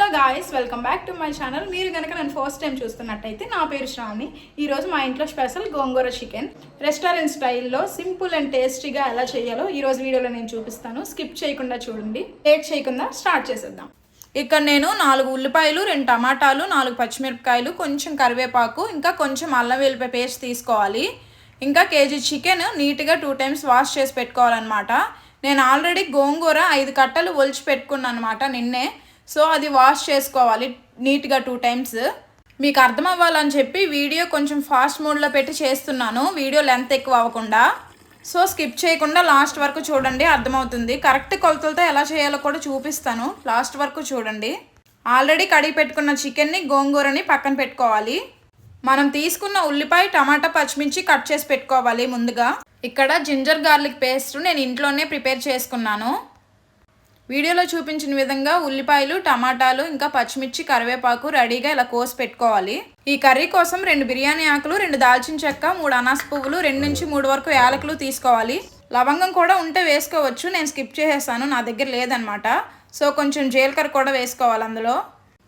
Hello guys, welcome back to my channel. మీరు కనుక నేను ఫస్ట్ టైం చూస్తున్నట్టయితే నా పేరు శ్రావణి. ఈరోజు మా ఇంట్లో స్పెషల్ గోంగూర చికెన్ రెస్టారెంట్ స్టైల్లో సింపుల్ అండ్ టేస్టీగా ఎలా చేయాలో ఈరోజు వీడియోలో నేను చూపిస్తాను. స్కిప్ చేయకుండా చూడండి. లేట్ చేయకుండా స్టార్ట్ చేసేద్దాం. ఇక్కడ నేను 4 ఉల్లిపాయలు, 2 టమాటాలు, 4 పచ్చిమిరపకాయలు, కొంచెం కరివేపాకు, ఇంకా కొంచెం అల్లం వెల్లిపాయ పేస్ట్ తీసుకోవాలి. ఇంకా కేజీ చికెన్ నీట్గా 2 టైమ్స్ వాష్ చేసి పెట్టుకోవాలన్నమాట. నేను ఆల్రెడీ గోంగూర 5 కట్టలు ఒలిచి పెట్టుకున్నాను అనమాట నిన్నే. సో అది వాష్ చేసుకోవాలి నీట్గా 2 టైమ్స్. మీకు అర్థం అవ్వాలని చెప్పి వీడియో కొంచెం ఫాస్ట్ మోడ్లో పెట్టి చేస్తున్నాను, వీడియో లెంత్ ఎక్కువ అవ్వకుండా. సో స్కిప్ చేయకుండా లాస్ట్ వరకు చూడండి, అర్థమవుతుంది. కరెక్ట్ కొలతలతో ఎలా చేయాలో కూడా చూపిస్తాను, లాస్ట్ వరకు చూడండి. ఆల్రెడీ కడిగి పెట్టుకున్న చికెన్ని, గోంగూరని పక్కన పెట్టుకోవాలి. మనం తీసుకున్న ఉల్లిపాయ, టమాటా, పచ్చిమిర్చి కట్ చేసి పెట్టుకోవాలి ముందుగా. ఇక్కడ జింజర్ గార్లిక్ పేస్ట్ నేను ఇంట్లోనే ప్రిపేర్ చేసుకున్నాను. వీడియోలో చూపించిన విధంగా ఉల్లిపాయలు, టమాటాలు, ఇంకా పచ్చిమిర్చి, కరివేపాకు రెడీగా ఇలా కోసి పెట్టుకోవాలి. ఈ కర్రీ కోసం 2 బిర్యానీ ఆకులు, 2 దాల్చిన చెక్క, 3 అనాస పువ్వులు, 2 నుంచి 3 వరకు యాలకులు తీసుకోవాలి. లవంగం కూడా ఉంటే వేసుకోవచ్చు, నేను స్కిప్ చేసేసాను, నా దగ్గర లేదనమాట. సో కొంచెం జీలకర్ర కూడా వేసుకోవాలి అందులో.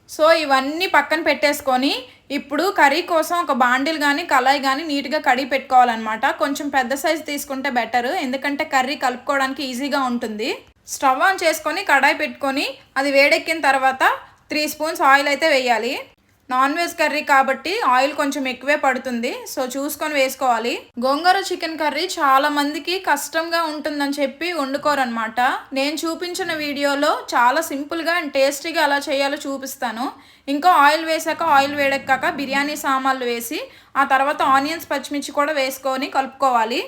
సో ఇవన్నీ పక్కన పెట్టేసుకొని ఇప్పుడు కర్రీ కోసం ఒక బాండిల్ కానీ కళాయి కానీ నీట్గా కడిగి పెట్టుకోవాలన్నమాట. కొంచెం పెద్ద సైజు తీసుకుంటే బెటర్, ఎందుకంటే కర్రీ కలుపుకోవడానికి ఈజీగా ఉంటుంది. స్టవ్ ఆన్ చేసుకొని కడాయి పెట్టుకొని అది వేడెక్కిన తర్వాత 3 స్పూన్స్ ఆయిల్ అయితే వేయాలి. నాన్ వెజ్ కర్రీ కాబట్టి ఆయిల్ కొంచెం ఎక్కువే పడుతుంది, సో చూసుకొని వేసుకోవాలి. గోంగూర చికెన్ కర్రీ చాలా మందికి కష్టంగా ఉంటుందని చెప్పి వండుకోరనమాట. నేను చూపించిన వీడియోలో చాలా సింపుల్గా అండ్ టేస్టీగా ఎలా చేయాలో చూపిస్తాను. ఇంకా ఆయిల్ వేసాక, ఆయిల్ వేడెక్కాక బిర్యానీ సామాన్లు వేసి ఆ తర్వాత ఆనియన్స్, పచ్చిమిర్చి కూడా వేసుకొని కలుపుకోవాలి.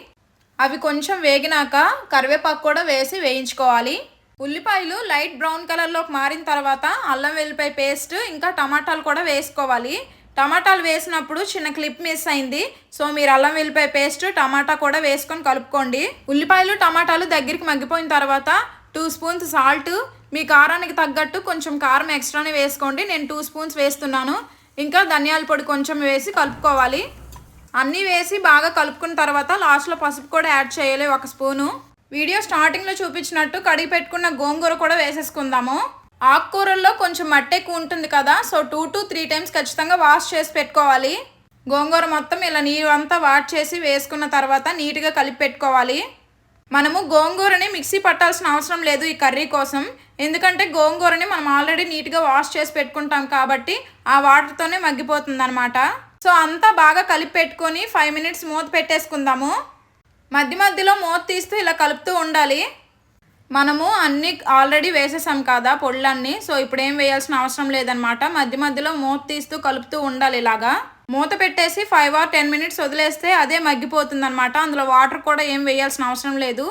అవి కొంచెం వేగినాక కరివేపాకు కూడా వేసి వేయించుకోవాలి. ఉల్లిపాయలు లైట్ బ్రౌన్ కలర్లోకి మారిన తర్వాత అల్లం వెల్లిపాయ పేస్ట్, ఇంకా టమాటాలు కూడా వేసుకోవాలి. టమాటాలు వేసినప్పుడు చిన్న క్లిప్ మిస్ అయింది, సో మీరు అల్లం వెల్లిపాయ పేస్ట్, టమాటా కూడా వేసుకొని కలుపుకోండి. ఉల్లిపాయలు, టమాటాలు దగ్గరికి మగ్గిపోయిన తర్వాత 2 స్పూన్స్ సాల్ట్, మీ కారానికి తగ్గట్టు కొంచెం కారం ఎక్స్ట్రానే వేసుకోండి. నేను 2 స్పూన్స్ వేస్తున్నాను. ఇంకా ధనియాల పొడి కొంచెం వేసి కలుపుకోవాలి. అన్నీ వేసి బాగా కలుపుకున్న తర్వాత లాస్ట్లో పసుపు కూడా యాడ్ చేయాలి, 1 స్పూను. వీడియో స్టార్టింగ్లో చూపించినట్టు కడిగి పెట్టుకున్న గోంగూర కూడా వేసేసుకుందాము. ఆకుకూరల్లో కొంచెం మట్టి ఎక్కువ ఉంటుంది కదా, సో 2 to 3 టైమ్స్ ఖచ్చితంగా వాష్ చేసి పెట్టుకోవాలి. గోంగూర మొత్తం ఇలా నీరు అంతా వాష్ చేసి వేసుకున్న తర్వాత నీట్గా కలిపి పెట్టుకోవాలి. మనము గోంగూరని మిక్సీ పట్టాల్సిన అవసరం లేదు ఈ కర్రీ కోసం, ఎందుకంటే గోంగూరని మనం ఆల్రెడీ నీట్గా వాష్ చేసి పెట్టుకుంటాం కాబట్టి ఆ వాటర్తోనే మగ్గిపోతుంది అనమాట. సో అంతా బాగా కలిపి పెట్టుకొని 5 మినిట్స్ మూత పెట్టేసుకుందాము. మధ్య మధ్యలో మూత తీస్తూ ఇలా కలుపుతూ ఉండాలి. మనము అన్నీ ఆల్రెడీ వేసేసాం కదా పొళ్ళన్నీ, సో ఇప్పుడు ఏం వేయాల్సిన అవసరం లేదనమాట. మధ్య మధ్యలో మూత తీస్తూ కలుపుతూ ఉండాలి. ఇలాగా మూత పెట్టేసి 5 or 10 మినిట్స్ వదిలేస్తే అదే మగ్గిపోతుంది అనమాట. అందులో వాటర్ కూడా ఏం వేయాల్సిన అవసరం లేదు.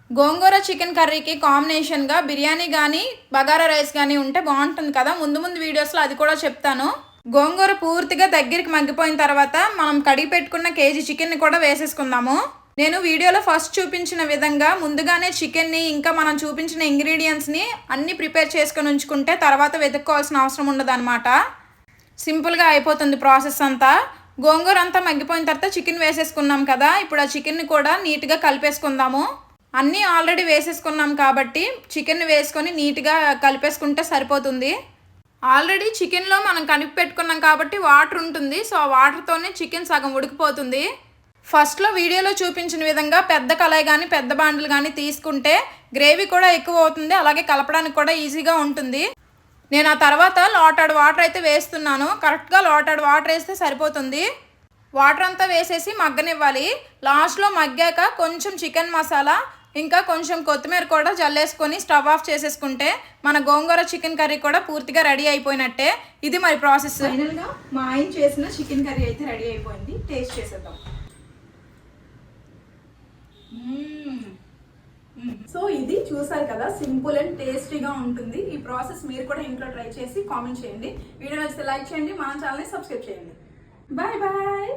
గోంగూర చికెన్ కర్రీకి కాంబినేషన్గా బిర్యానీ కానీ బగారా రైస్ కానీ ఉంటే బాగుంటుంది కదా. ముందు వీడియోస్లో అది కూడా చెప్తాను. గోంగూర పూర్తిగా దగ్గరికి మగ్గిపోయిన తర్వాత మనం కడిగి పెట్టుకున్న కేజీ చికెన్ని కూడా వేసేసుకుందాము. నేను వీడియోలో ఫస్ట్ చూపించిన విధంగా ముందుగానే చికెన్ని, ఇంకా మనం చూపించిన ఇంగ్రీడియంట్స్ని అన్నీ ప్రిపేర్ చేసుకొని ఉంచుకుంటే తర్వాత వెతుక్కోవాల్సిన అవసరం ఉండదన్నమాట. సింపుల్గా అయిపోతుంది ప్రాసెస్ అంతా. గోంగూర అంతా మగ్గిపోయిన తర్వాత చికెన్ వేసేసుకున్నాం కదా, ఇప్పుడు ఆ చికెన్ని కూడా నీట్గా కలిపేసుకుందాము. అన్నీ ఆల్రెడీ వేసేసుకున్నాం కాబట్టి చికెన్ వేసుకొని నీట్గా కలిపేసుకుంటే సరిపోతుంది. ఆల్రెడీ చికెన్లో మనం కలిపి పెట్టుకున్నాం కాబట్టి వాటర్ ఉంటుంది, సో ఆ వాటర్తోనే చికెన్ సగం ఉడికిపోతుంది. ఫస్ట్లో వీడియోలో చూపించిన విధంగా పెద్ద కళాయి కానీ పెద్ద బాండిల్ కానీ తీసుకుంటే గ్రేవీ కూడా ఎక్కువ అవుతుంది, అలాగే కలపడానికి కూడా ఈజీగా ఉంటుంది. నేను ఆ తర్వాత లోటెడ్ వాటర్ అయితే వేస్తున్నాను. కరెక్ట్గా లోటెడ్ వాటర్ వేస్తే సరిపోతుంది. వాటర్ అంతా వేసేసి మగ్గనివ్వాలి. లాస్ట్లో మగ్గాక కొంచెం చికెన్ మసాలా, ఇంకా కొంచెం కొత్తిమీర కూడా జల్లేసుకొని స్టవ్ ఆఫ్ చేసేసుకుంటే మన గోంగూర చికెన్ కర్రీ కూడా పూర్తిగా రెడీ అయిపోయినట్టే. ఇది మరి ప్రాసెస్. ఫైనల్గా మా ఆయన చేసిన చికెన్ కర్రీ అయితే రెడీ అయిపోయింది. టేస్ట్ చేసేద్దాం. సో ఇది చూసారు కదా, సింపుల్ అండ్ టేస్టీగా ఉంటుంది. ఈ ప్రాసెస్ మీరు కూడా ఇంట్లో ట్రై చేసి కామెంట్ చేయండి. వీడియో నచ్చితే లైక్ చేయండి, మన ఛానల్ని సబ్స్క్రైబ్ చేయండి. Bye bye.